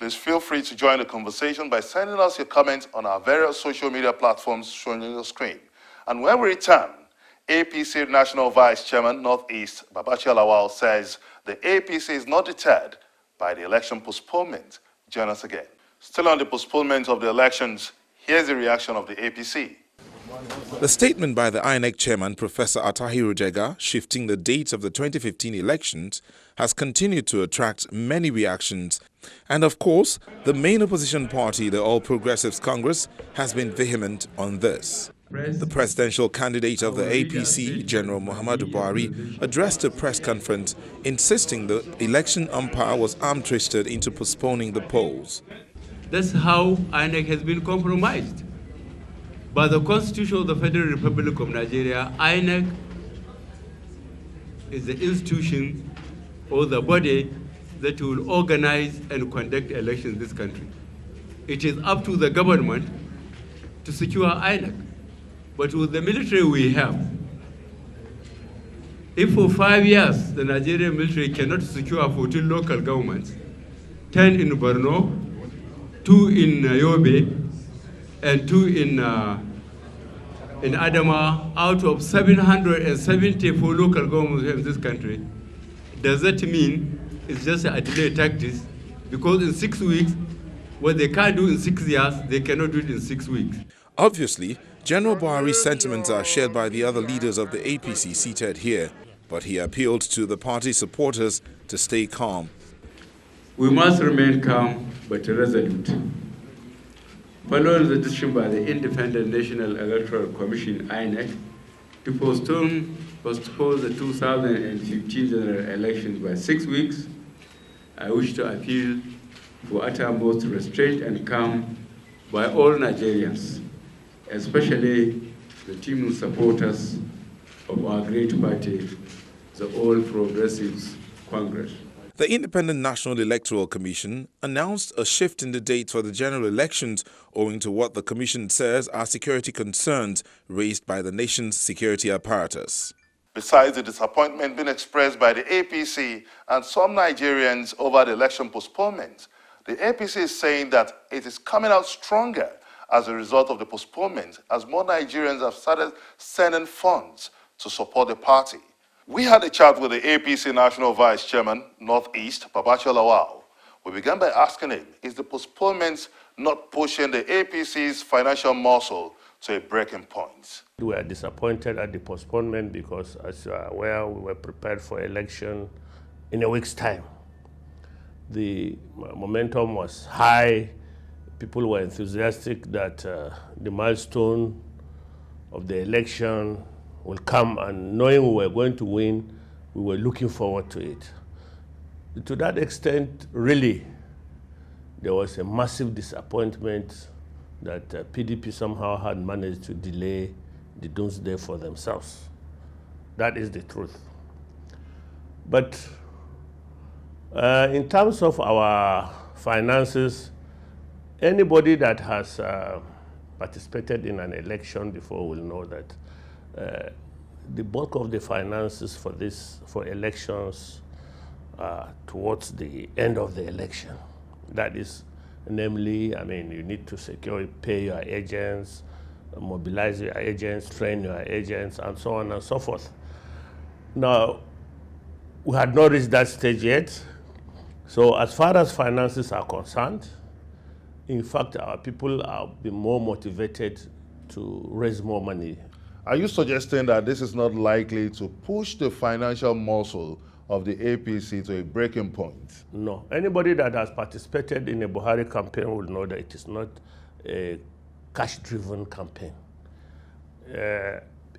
Please feel free to join the conversation by sending us your comments on our various social media platforms shown on your screen. And when we return, APC National Vice Chairman Northeast Babachir Lawal says the APC is not deterred by the election postponement. Join us again. Still on the postponement of the elections, here's the reaction of the APC. The statement by the INEC chairman, Professor Atahiru Jega, shifting the date of the 2015 elections has continued to attract many reactions. And of course, the main opposition party, the All Progressives Congress, has been vehement on this. The presidential candidate of the APC, General Muhammadu Buhari, addressed a press conference insisting the election umpire was arm-twisted into postponing the polls. That's how INEC has been compromised. By the Constitution of the Federal Republic of Nigeria, INEC is the institution or the body that will organize and conduct elections in this country. It is up to the government to secure INEC. But with the military we have, if for 5 years the Nigerian military cannot secure 14 local governments, 10 in Borno, 2 in Yobe, and 2 in Adama, out of 774 local governments in this country, does that mean it's just a delay tactics? Because in 6 weeks, what they can't do in 6 years, they cannot do it in 6 weeks. Obviously, General Buhari's sentiments are shared by the other leaders of the APC seated here, but he appealed to the party supporters to stay calm. We must remain calm but resolute. Following the decision by the Independent National Electoral Commission, INEC, to postpone the 2015 general elections by 6 weeks, I wish to appeal for uttermost restraint and calm by all Nigerians, especially the team supporters of our great party, the All Progressives Congress. The Independent National Electoral Commission announced a shift in the date for the general elections owing to what the commission says are security concerns raised by the nation's security apparatus. Besides the disappointment being expressed by the APC and some Nigerians over the election postponement, the APC is saying that it is coming out stronger as a result of the postponement, as more Nigerians have started sending funds to support the party. We had a chat with the APC National Vice Chairman, Northeast, Babachir Lawal. We began by asking him, is the postponement not pushing the APC's financial muscle to a breaking point? We are disappointed at the postponement because, as you are aware, we were prepared for election in a week's time. The momentum was high. People were enthusiastic that the milestone of the election will come, and knowing we were going to win, we were looking forward to it. To that extent, really, there was a massive disappointment that PDP somehow had managed to delay the doomsday for themselves. That is the truth. But in terms of our finances, anybody that has participated in an election before will know that the bulk of the finances for elections towards the end of the election. That is, namely, I mean, you need to pay your agents, mobilize your agents, train your agents, and so on and so forth. Now, we had not reached that stage yet. So as far as finances are concerned, in fact, our people are more motivated to raise more money. Are you suggesting that this is not likely to push the financial muscle of the APC to a breaking point? No. Anybody that has participated in a Buhari campaign will know that it is not a cash-driven campaign.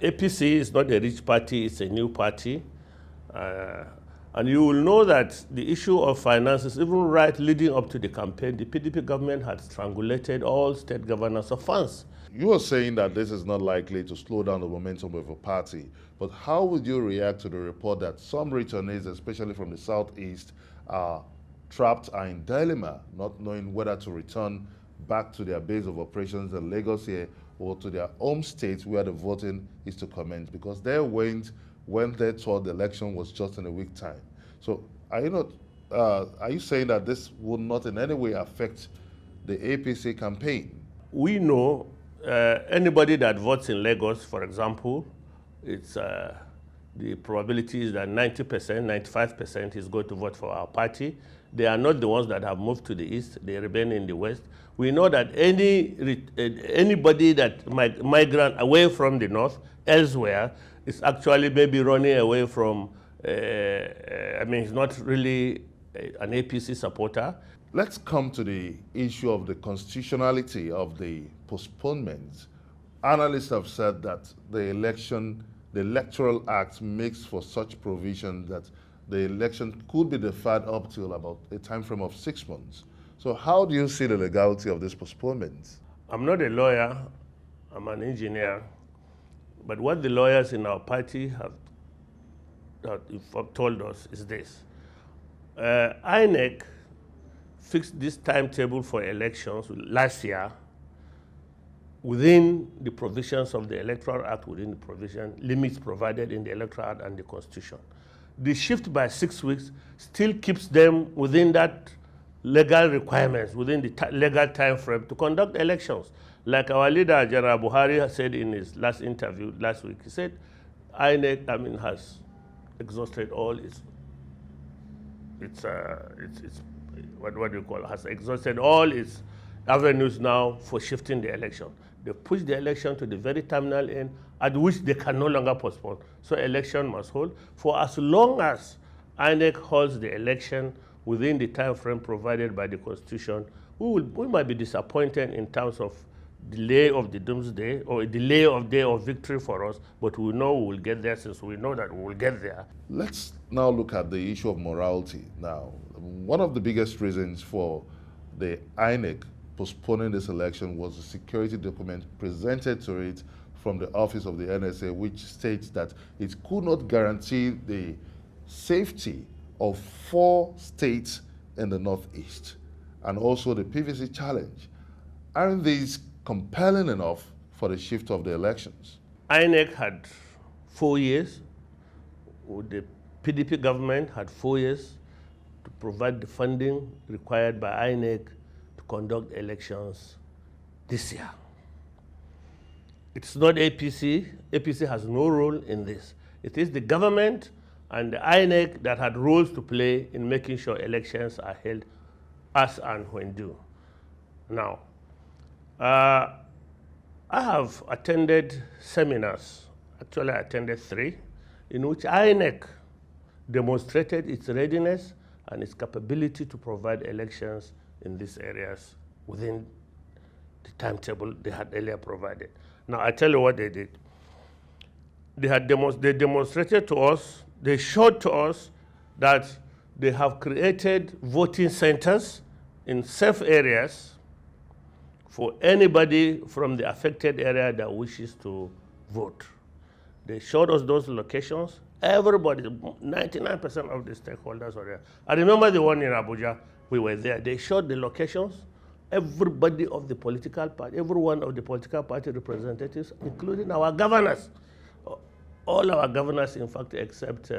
APC is not a rich party, it's a new party. And you will know that the issue of finances, even right leading up to the campaign, the PDP government had strangulated all state governors of funds. You are saying that this is not likely to slow down the momentum of a party, but how would you react to the report that some returnees, especially from the southeast, are in dilemma, not knowing whether to return back to their base of operations in Lagos here or to their home states where the voting is to commence, because they went when they thought the election was just in a week's time. So are you not are you saying that this will not in any way affect the APC campaign? We know anybody that votes in Lagos, for example, it's the probability is that 90%, 95% is going to vote for our party. They are not the ones that have moved to the east. They remain in the west. We know that anybody that migrant away from the north elsewhere is actually maybe running away from, he's not really an APC supporter. Let's come to the issue of the constitutionality of the postponement. Analysts have said that the Electoral Act makes for such provision that the election could be deferred up till about a time frame of 6 months. So how do you see the legality of this postponement? I'm not a lawyer, I'm an engineer, but what the lawyers in our party have told us is this. INEC fixed this timetable for elections last year within the provisions of the Electoral Act, within the provision limits provided in the Electoral Act and the Constitution. The shift by 6 weeks still keeps them within that legal requirements, within the legal time frame to conduct elections. Like our leader, General Buhari, said in his last interview last week, he said, INEC, has exhausted all has exhausted all its avenues now for shifting the election. They push the election to the very terminal end at which they can no longer postpone. So election must hold. For as long as INEC holds the election within the time frame provided by the Constitution, we might be disappointed in terms of delay of the doomsday or a delay of day of victory for us, but we know we will get there since we know that we will get there. Let's now look at the issue of morality. Now, one of the biggest reasons for the INEC postponing this election was the security document presented to it from the office of the NSA, which states that it could not guarantee the safety of 4 states in the Northeast, and also the PVC challenge. Aren't these compelling enough for the shift of the elections? INEC had 4 years, the PDP government had 4 years to provide the funding required by INEC to conduct elections this year. It's not APC. APC has no role in this. It is the government and the INEC that had roles to play in making sure elections are held as and when due. Now, I have attended seminars, actually I attended 3, in which INEC demonstrated its readiness and its capability to provide elections in these areas within the timetable they had earlier provided. Now, I tell you what they did. They demonstrated to us, they showed to us that they have created voting centers in safe areas for anybody from the affected area that wishes to vote. They showed us those locations. Everybody, 99% of the stakeholders were there. I remember the one in Abuja, we were there. They showed the locations. Everybody of the political party, every one of the political party representatives, including our governors, all our governors, in fact, except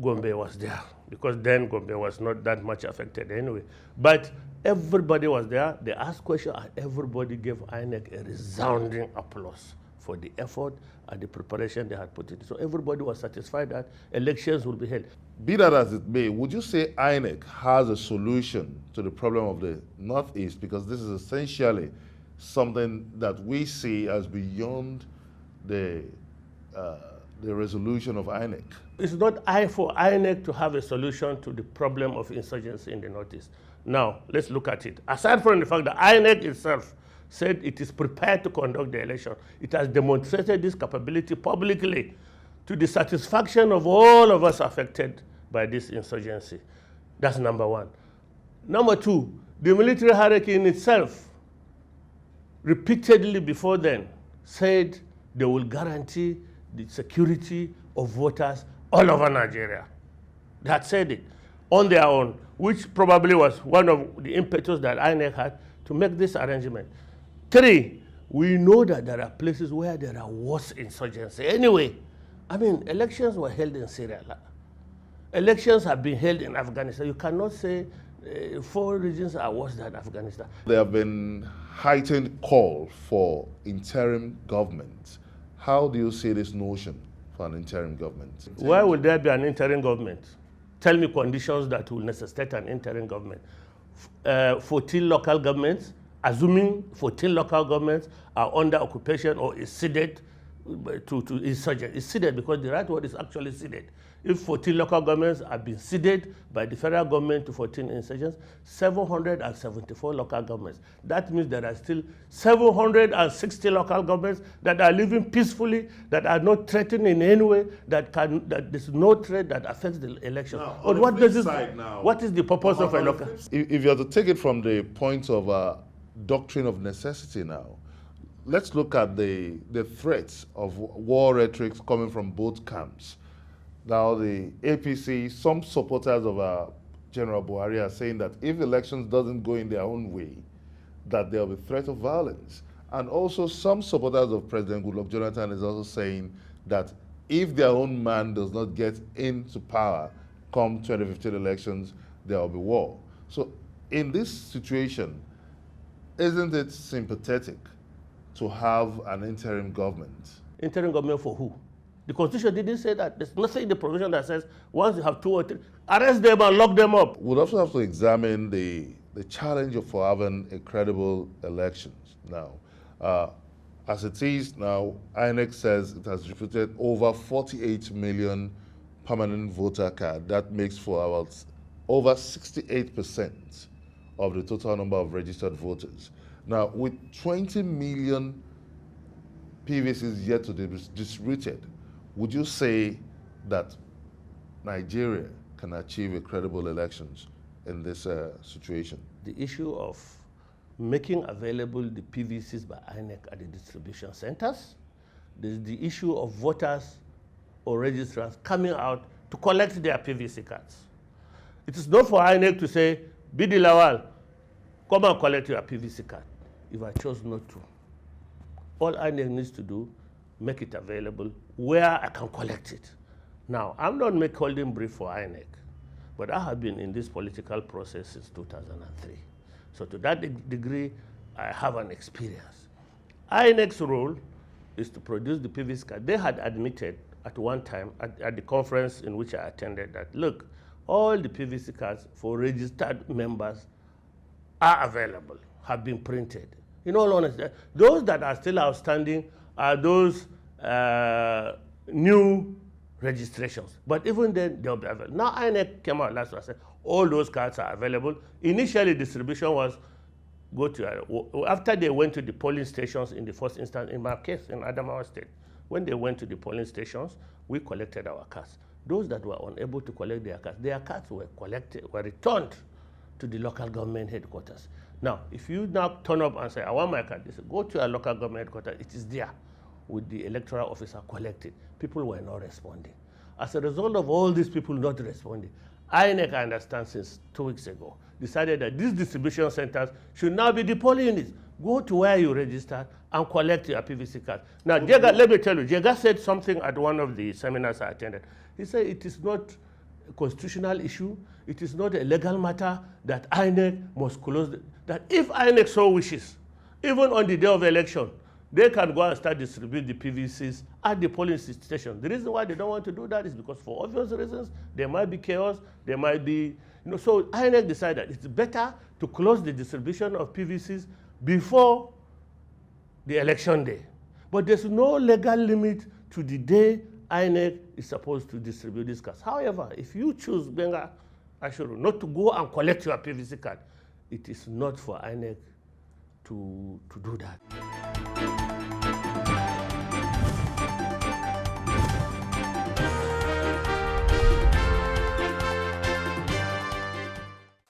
Gombe was there, because then Gombe was not that much affected anyway. But everybody was there. They asked questions, and everybody gave INEC a resounding applause for the effort and the preparation they had put in. So everybody was satisfied that elections will be held. Be that as it may, would you say INEC has a solution to the problem of the Northeast? Because this is essentially something that we see as beyond the resolution of INEC. It's not for INEC to have a solution to the problem of insurgency in the Northeast. Now, let's look at it. Aside from the fact that INEC itself said it is prepared to conduct the election, it has demonstrated this capability publicly to the satisfaction of all of us affected by this insurgency. That's number one. Number two, the military hierarchy in itself repeatedly before then said they will guarantee the security of voters all over Nigeria. They had said it on their own, which probably was one of the impetus that INEC had to make this arrangement. 3, we know that there are places where there are worse insurgency. Anyway, elections were held in Syria. Elections have been held in Afghanistan. You cannot say 4 regions are worse than Afghanistan. There have been heightened call for interim government. How do you see this notion for an interim government? Why would there be an interim government? Tell me conditions that will necessitate an interim government. 14 local governments, assuming 14 local governments are under occupation or is ceded to insurgents. It's ceded because the right word is actually ceded. If 14 local governments have been ceded by the federal government to 14 insurgents, 774 local governments. That means there are still 760 local governments that are living peacefully, that are not threatened in any way, that there's no threat that affects the election. Now, what is the purpose of a local? If you have to take it from the point of doctrine of necessity now, let's look at the threats of war rhetoric coming from both camps. Now, the APC, some supporters of General Buhari are saying that if elections doesn't go in their own way, that there will be threat of violence. And also some supporters of President Goodluck Jonathan is also saying that if their own man does not get into power come 2015 elections, there will be war. So in this situation, isn't it sympathetic to have an interim government? Interim government for who? The Constitution didn't say that. There's nothing in the provision that says once you have 2 or 3, arrest them and lock them up. We'll also have to examine the challenge for having a credible elections now. As it is now, INEC says it has distributed over 48 million permanent voter cards. That makes for about over 68% of the total number of registered voters. Now, with 20 million PVCs yet to be distributed, would you say that Nigeria can achieve a credible elections in this situation? The issue of making available the PVCs by INEC at the distribution centers. There's the issue of voters or registrants coming out to collect their PVC cards. It is not for INEC to say, Bidi Lawal, come and collect your PVC card, if I chose not to. All INEC needs to do, make it available where I can collect it. Now, I'm not holding brief for INEC, but I have been in this political process since 2003. So to that degree, I have an experience. INEC's role is to produce the PVC card. They had admitted at one time at the conference in which I attended that, look, all the PVC cards for registered members are available, have been printed. In all honesty, those that are still outstanding are those new registrations. But even then, they'll be available. Now, INEC came out last year and said, all those cards are available. Initially, distribution was after they went to the polling stations in the first instance, in my case, in Adamawa State, when they went to the polling stations, we collected our cards. Those that were unable to collect their cards were returned to the local government headquarters. Now, if you now turn up and say, I want my card, they say, go to a local government headquarters, it is there with the electoral officer collected. People were not responding. As a result of all these people not responding, INEC, I understand, since 2 weeks ago, decided that these distribution centers should now be the polling units. Go to where you registered and collect your PVC card. Now, Jega, let me tell you, Jega said something at one of the seminars I attended. He said it is not a constitutional issue, it is not a legal matter that INEC must close, that if INEC so wishes, even on the day of election, they can go and start distributing the PVCs at the polling station. The reason why they don't want to do that is because for obvious reasons, there might be chaos, there might be, so INEC decided it's better to close the distribution of PVCs before the election day. But there's no legal limit to the day INEC is supposed to distribute these cards. However, if you choose, Benga Ashuru, not to go and collect your PVC card, it is not for INEC to do that.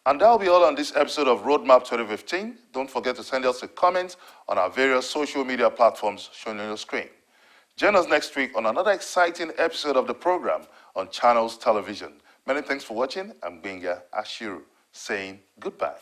And that'll be all on this episode of Roadmap 2015. Don't forget to send us a comment on our various social media platforms shown on your screen. Join us next week on another exciting episode of the program on Channels Television. Many thanks for watching. I'm Benga Ashiru saying goodbye.